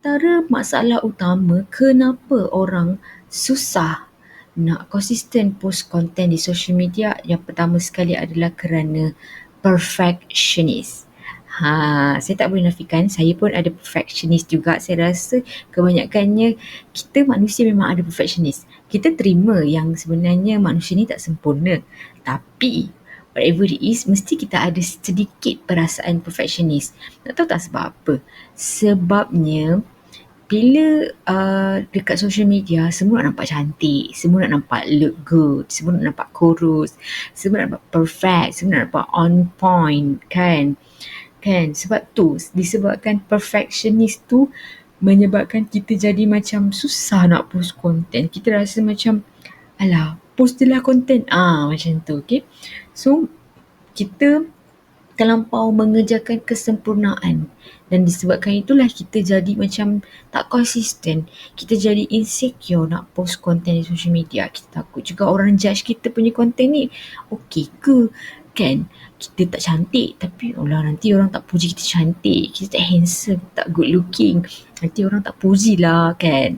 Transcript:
Antara masalah utama kenapa orang susah nak konsisten post konten di social media, yang pertama sekali adalah kerana perfectionist. Saya tak boleh nafikan, saya pun ada perfectionist juga. Saya rasa kebanyakannya kita manusia memang ada perfectionist. Kita terima yang sebenarnya manusia ni tak sempurna. Tapi whatever it is, mesti kita ada sedikit perasaan perfectionist. Tak tahu tak sebab apa. Sebabnya bila dekat social media, semua nak nampak cantik, semua nak nampak look good, semua nak nampak kurus, semua nak nampak perfect, semua nak nampak on point, kan? Sebab tu, disebabkan perfectionist tu menyebabkan kita jadi macam susah nak post konten. Kita rasa macam, alah, post je lah konten. Macam tu, okay? So, kita terlampau mengejarkan kesempurnaan, dan disebabkan itulah kita jadi macam tak konsisten. Kita jadi insecure nak post konten di social media. Kita takut juga orang judge kita punya konten ni okey ke, kan? Kita tak cantik tapi nanti orang tak puji kita cantik, kita tak handsome, tak good looking, nanti orang tak puji lah, kan?